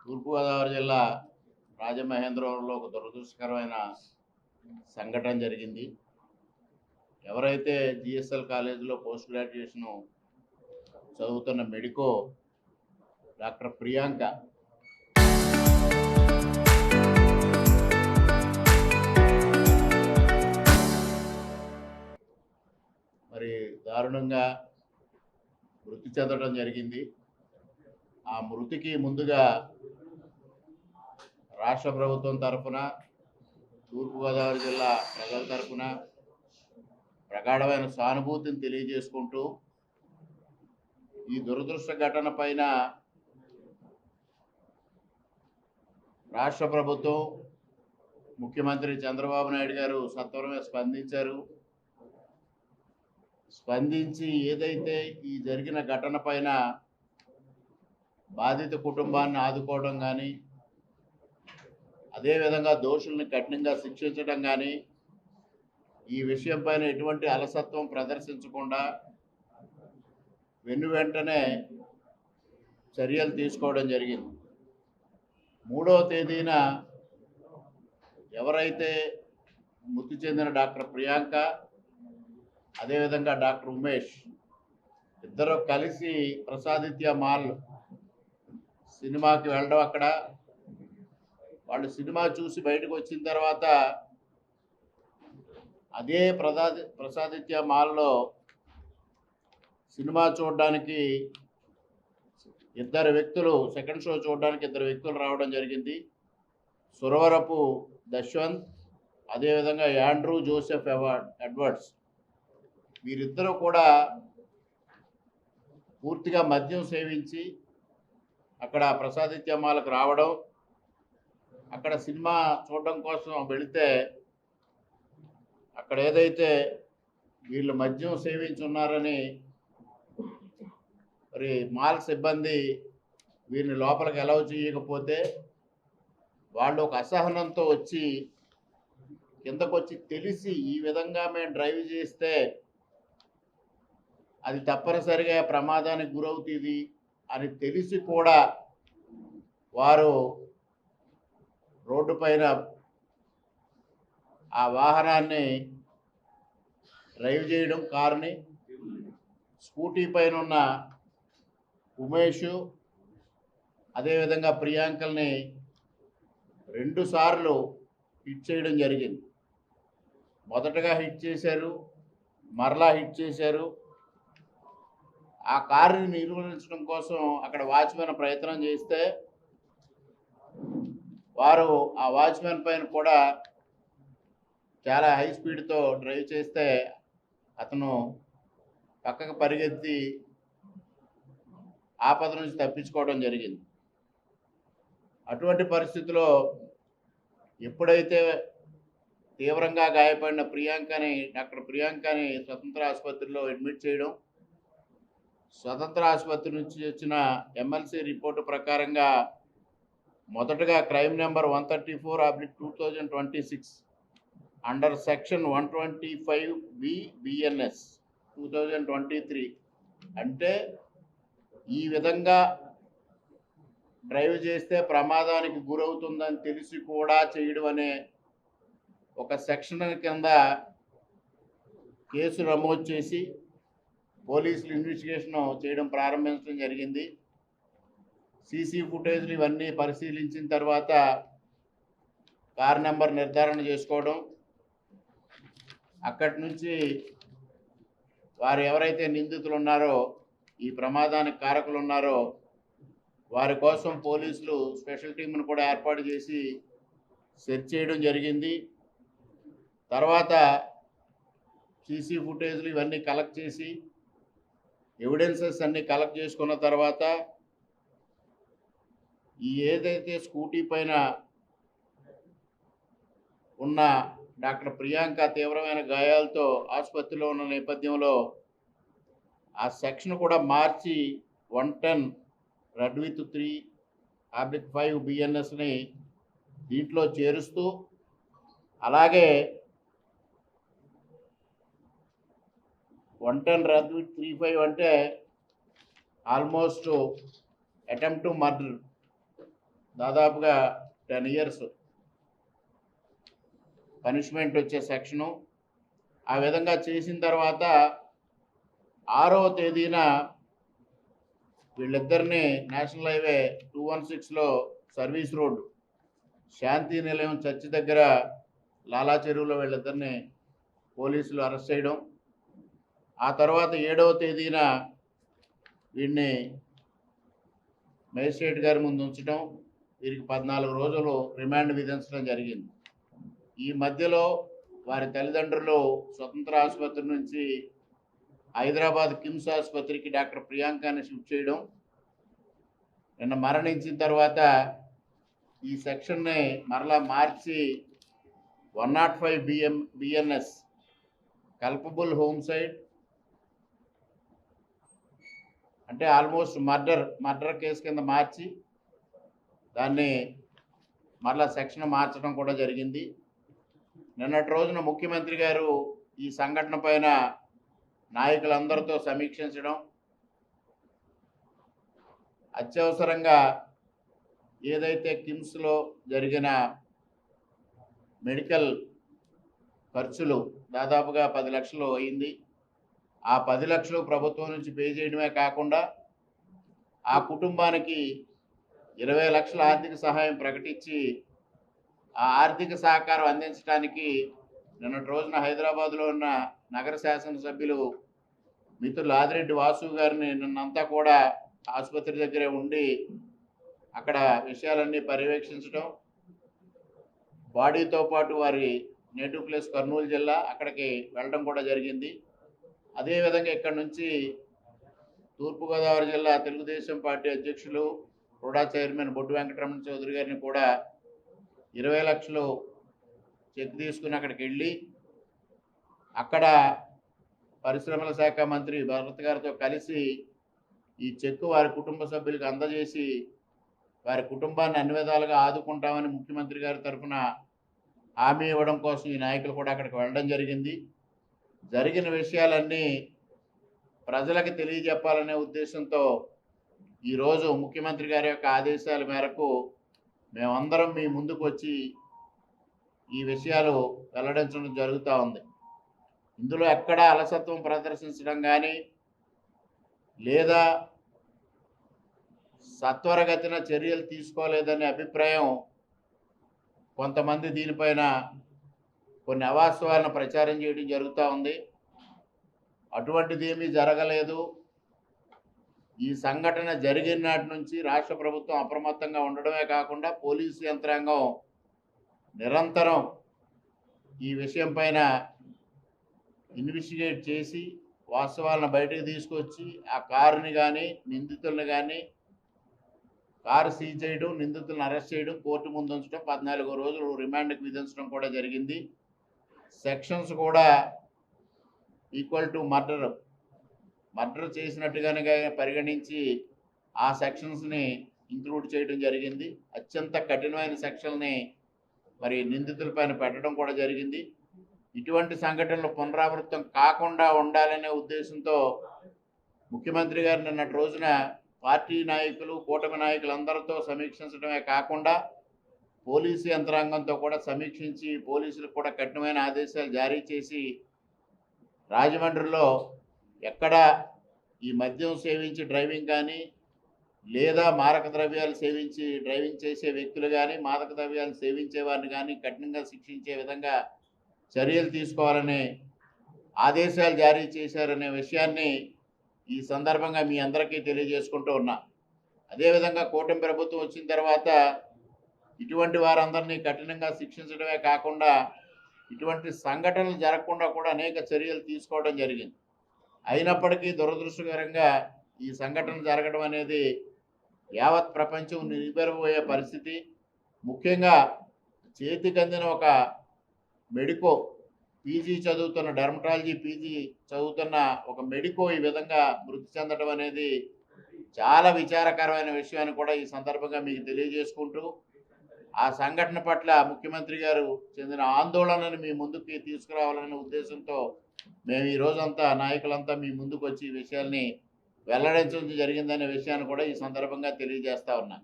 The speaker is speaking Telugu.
తూర్పుగోదావరి జిల్లా రాజమహేంద్రవరంలో ఒక దురదృష్టకరమైన సంఘటన జరిగింది. ఎవరైతే జిఎస్ఎల్ కాలేజీలో పోస్ట్ గ్రాడ్యుయేషన్ చదువుతున్న మెడికో డాక్టర్ ప్రియాంక మరి దారుణంగా మృతి చెందడం జరిగింది. ఆ మృతికి ముందుగా రాష్ట్ర ప్రభుత్వం తరఫున, తూర్పుగోదావరి జిల్లా ప్రజల తరఫున ప్రగాఢమైన సానుభూతిని తెలియజేసుకుంటూ ఈ దురదృష్ట ఘటన పైన రాష్ట్ర ప్రభుత్వం, ముఖ్యమంత్రి చంద్రబాబు నాయుడు గారు సత్వరమే స్పందించి ఏదైతే ఈ జరిగిన ఘటన పైన బాధిత కుటుంబాన్ని ఆదుకోవడం కానీ, అదేవిధంగా దోషుల్ని కఠినంగా శిక్షించడం కానీ, ఈ విషయం పైన ఎటువంటి అలసత్వం ప్రదర్శించకుండా వెంటనే చర్యలు తీసుకోవడం జరిగింది. 3వ తేదీన ఎవరైతే మృతి చెందిన డాక్టర్ ప్రియాంక, అదేవిధంగా డాక్టర్ ఉమేష్ ఇద్దరు కలిసి ప్రసాదిత్య మాల్ సినిమాకి వెళ్ళడం, అక్కడ వాళ్ళు సినిమా చూసి బయటకు వచ్చిన తర్వాత అదే ప్రసాదిత్య మాల్లో సినిమా చూడడానికి ఇద్దరు వ్యక్తులు, సెకండ్ షో చూడడానికి ఇద్దరు వ్యక్తులు రావడం జరిగింది. సురవరపు దశ్వంత్, అదేవిధంగా యాండ్రూ జోసెఫ్ ఎడ్వర్డ్స్. వీరిద్దరూ కూడా పూర్తిగా మద్యం సేవించి అక్కడ ప్రసాదిత్య మాలకు రావడం, అక్కడ సినిమా చూడడం కోసం వెళితే అక్కడ ఏదైతే వీళ్ళు మద్యం సేవించి ఉన్నారని మరి మాల్ సిబ్బంది వీరిని లోపలికి అలౌ చేయకపోతే వాళ్ళు ఒక అసహనంతో వచ్చి కిందకొచ్చి తెలిసి ఈ విధంగా మేము డ్రైవ్ చేస్తే అది తప్పనిసరిగా ప్రమాదానికి గురవుతుంది అని తెలిసి కూడా వారు రోడ్డు పైన ఆ వాహనాన్ని డ్రైవ్ చేయడం, కారుని, స్కూటీ పైన ఉన్న ఉమేష్ అదేవిధంగా ప్రియాంకల్ని 2 సార్లు హిట్ చేయడం జరిగింది. మొదటగా హిట్ చేశారు, మరలా హిట్ చేశారు. ఆ కారుని నిర్వహించడం కోసం అక్కడ వాచ్మెన్ ప్రయత్నం చేస్తే వారు ఆ వాచ్మెన్ పైన కూడా చాలా హై స్పీడ్తో డ్రైవ్ చేస్తే అతను పక్కకు పరిగెత్తి ఆపద నుంచి తప్పించుకోవడం జరిగింది. అటువంటి పరిస్థితిలో ఎప్పుడైతే తీవ్రంగా గాయపడిన డాక్టర్ ప్రియాంకని స్వతంత్ర ఆసుపత్రిలో అడ్మిట్ చేయడం, స్వతంత్ర ఆసుపత్రి నుంచి వచ్చిన ఎమ్మెల్సీ రిపోర్టు ప్రకారంగా మొదటగా crime number 134/2026 under section 125B BNS 2023 అంటే ఈ విధంగా డ్రైవ్ చేస్తే ప్రమాదానికి గురవుతుందని తెలిసి కూడా చేయడం అనే ఒక సెక్షన్ కింద కేసు నమోదు చేసి పోలీసులు ఇన్వెస్టిగేషన్ చేయడం ప్రారంభించడం జరిగింది. సీసీ ఫుటేజ్లు ఇవన్నీ పరిశీలించిన తర్వాత కార్ నెంబర్ నిర్ధారణ చేసుకోవడం, అక్కడి నుంచి వారు ఎవరైతే నిందితులు ఉన్నారో, ఈ ప్రమాదానికి కారకులు ఉన్నారో వారి కోసం పోలీసులు స్పెషల్ టీంను కూడా ఏర్పాటు చేసి సెర్చ్ చేయడం జరిగింది. తర్వాత సీసీ ఫుటేజ్లు ఇవన్నీ కలెక్ట్ చేసి ఎవిడెన్సెస్ అన్నీ కలెక్ట్ చేసుకున్న తర్వాత ఈ ఏదైతే స్కూటీ పైన ఉన్న డాక్టర్ ప్రియాంక తీవ్రమైన గాయాలతో ఆసుపత్రిలో ఉన్న నేపథ్యంలో ఆ సెక్షన్ కూడా మార్చి 110/3/5 BNSని దీంట్లో చేరుస్తూ, అలాగే 110/3/5 అంటే ఆల్మోస్ట్ అటెంప్ట్ టు మర్డర్. దాదాపుగా 10 ఇయర్స్ పనిష్మెంట్ వచ్చే సెక్షను. ఆ విధంగా చేసిన తర్వాత 6వ తేదీన వీళ్ళిద్దరిని నేషనల్ హైవే 216లో సర్వీస్ రోడ్ శాంతి నిలయం చర్చి దగ్గర లాలా చెరువులో వీళ్ళిద్దరిని పోలీసులు అరెస్ట్ చేయడం, ఆ తర్వాత 7వ తేదీన వీడిని మేజిస్ట్రేట్ గారి ముందు ఉంచడం, వీరికి 14 రోజులు రిమాండ్ విధించడం జరిగింది. ఈ మధ్యలో వారి తల్లిదండ్రులు స్వతంత్ర ఆసుపత్రి నుంచి హైదరాబాద్ కిమ్స్ ఆసుపత్రికి డాక్టర్ ప్రియాంకని షిఫ్ట్ చేయడం, నిన్న మరణించిన తర్వాత ఈ సెక్షన్ని మరలా మార్చి 105 బిఎన్ఎస్ కల్పబుల్ హోమ్సైడ్ అంటే ఆల్మోస్ట్ మర్డర్ కేసు కింద మార్చి దాన్ని మరలా సెక్షన్ మార్చడం కూడా జరిగింది. నిన్నటి రోజున ముఖ్యమంత్రి గారు ఈ సంఘటన పైన నాయకులందరితో సమీక్షించడం, అత్యవసరంగా ఏదైతే కిమ్స్లో జరిగిన మెడికల్ ఖర్చులు దాదాపుగా 10 లక్షలు అయింది, ఆ 10 లక్షలు ప్రభుత్వం నుంచి పే చేయడమే కాకుండా ఆ కుటుంబానికి 20 లక్షల ఆర్థిక సహాయం ప్రకటించి ఆ ఆర్థిక సహకారం అందించడానికి నిన్నటి రోజున హైదరాబాద్లో ఉన్న నగర శాసనసభ్యులు మిత్రులు ఆదిరెడ్డి వాసు గారిని నిన్నంతా కూడా ఆసుపత్రి దగ్గరే ఉండి అక్కడ విషయాలన్నీ పర్యవేక్షించడం, బాడీతో పాటు వారి నేటివ్ ప్లేస్ కర్నూలు జిల్లా అక్కడికి వెళ్ళడం కూడా జరిగింది. అదేవిధంగా ఇక్కడ నుంచి తూర్పుగోదావరి జిల్లా తెలుగుదేశం పార్టీ అధ్యక్షులు రుడా చైర్మన్ బొడ్డు వెంకటరమణ చౌదరి గారిని కూడా 20 లక్షలు చెక్ తీసుకుని అక్కడికి వెళ్ళి అక్కడ పరిశ్రమల శాఖ మంత్రి భరత్ గారితో కలిసి ఈ చెక్కు వారి కుటుంబ సభ్యులకు అందజేసి వారి కుటుంబాన్ని అన్ని విధాలుగా ఆదుకుంటామని ముఖ్యమంత్రి గారి తరఫున హామీ ఇవ్వడం కోసం ఈ నాయకులు కూడా అక్కడికి వెళ్ళడం జరిగింది. జరిగిన విషయాలన్నీ ప్రజలకు తెలియజెప్పాలనే ఉద్దేశంతో ఈరోజు ముఖ్యమంత్రి గారి యొక్క ఆదేశాల మేరకు మేమందరం మీ ముందుకు వచ్చి ఈ విషయాలు వెల్లడించడం జరుగుతూ ఉంది. ఇందులో ఎక్కడా అలసత్వం ప్రదర్శించడం కానీ లేదా సత్వరగతిన చర్యలు తీసుకోలేదనే అభిప్రాయం కొంతమంది దీనిపైన కొన్ని అవాస్తవాలను ప్రచారం చేయడం జరుగుతూ ఉంది. అటువంటిది ఏమీ జరగలేదు. ఈ సంఘటన జరిగిన నాటి నుంచి రాష్ట్ర ప్రభుత్వం అప్రమత్తంగా ఉండడమే కాకుండా పోలీసు యంత్రాంగం నిరంతరం ఈ విషయం పైన ఇన్వెస్టిగేట్ చేసి వాస్తవాలను బయటకు తీసుకొచ్చి ఆ కారుని కానీ నిందితులను కానీ కారు సీజ్ చేయడం, నిందితులను అరెస్ట్ చేయడం, కోర్టు ముందు ఉంచడం, 14 రోజులు రిమాండ్కి విధించడం కూడా జరిగింది. సెక్షన్స్ కూడా ఈక్వల్ టు మర్డర్ చేసినట్టుగానే పరిగణించి ఆ సెక్షన్స్ని ఇంక్లూడ్ చేయడం జరిగింది. అత్యంత కఠినమైన సెక్షన్ని మరి నిందితులపైన పెట్టడం కూడా జరిగింది. ఇటువంటి సంఘటనలు పునరావృతం కాకుండా ఉండాలనే ఉద్దేశంతో ముఖ్యమంత్రి గారు నిన్నటి రోజున పార్టీ నాయకులు, కూటమి నాయకులందరితో సమీక్షించడమే కాకుండా పోలీసు యంత్రాంగంతో కూడా సమీక్షించి పోలీసులకు కూడా కఠినమైన ఆదేశాలు జారీ చేసి రాజమండ్రిలో ఎక్కడ ఈ మద్యం సేవించి డ్రైవింగ్ కానీ లేదా మారక ద్రవ్యాలు సేవించి డ్రైవింగ్ చేసే వ్యక్తులు కానీ మాదక ద్రవ్యాలు సేవించే వారిని కానీ కఠినంగా శిక్షించే విధంగా చర్యలు తీసుకోవాలని ఆదేశాలు జారీ చేశారనే విషయాన్ని ఈ సందర్భంగా మీ అందరికీ తెలియజేసుకుంటూ ఉన్నా. అదేవిధంగా కూటమి ప్రభుత్వం వచ్చిన తర్వాత ఇటువంటి వారందరినీ కఠినంగా శిక్షించడమే కాకుండా ఇటువంటి సంఘటనలు జరగకుండా కూడా అనేక చర్యలు తీసుకోవడం జరిగింది. అయినప్పటికీ దురదృష్టకరంగా ఈ సంఘటన జరగడం అనేది యావత్ ప్రపంచం నిబెరబోయే పరిస్థితి. ముఖ్యంగా చేతికి అందిన ఒక మెడికో పీజీ చదువుతున్న డెర్మటాలజీ పీజీ చదువుతున్న ఒక మెడికో ఈ విధంగా మృతి చెందడం అనేది చాలా విచారకరమైన విషయాన్ని కూడా ఈ సందర్భంగా మీకు తెలియజేసుకుంటూ ఆ సంఘటన పట్ల ముఖ్యమంత్రి గారు చెందిన ఆందోళనను మీ ముందుకి తీసుకురావాలనే ఉద్దేశంతో మేము ఈ రోజంతా నాయకులంతా మీ ముందుకు వచ్చి ఈ విషయాల్ని వెల్లడించడం జరిగిందనే విషయాన్ని కూడా ఈ సందర్భంగా తెలియజేస్తా ఉన్నా.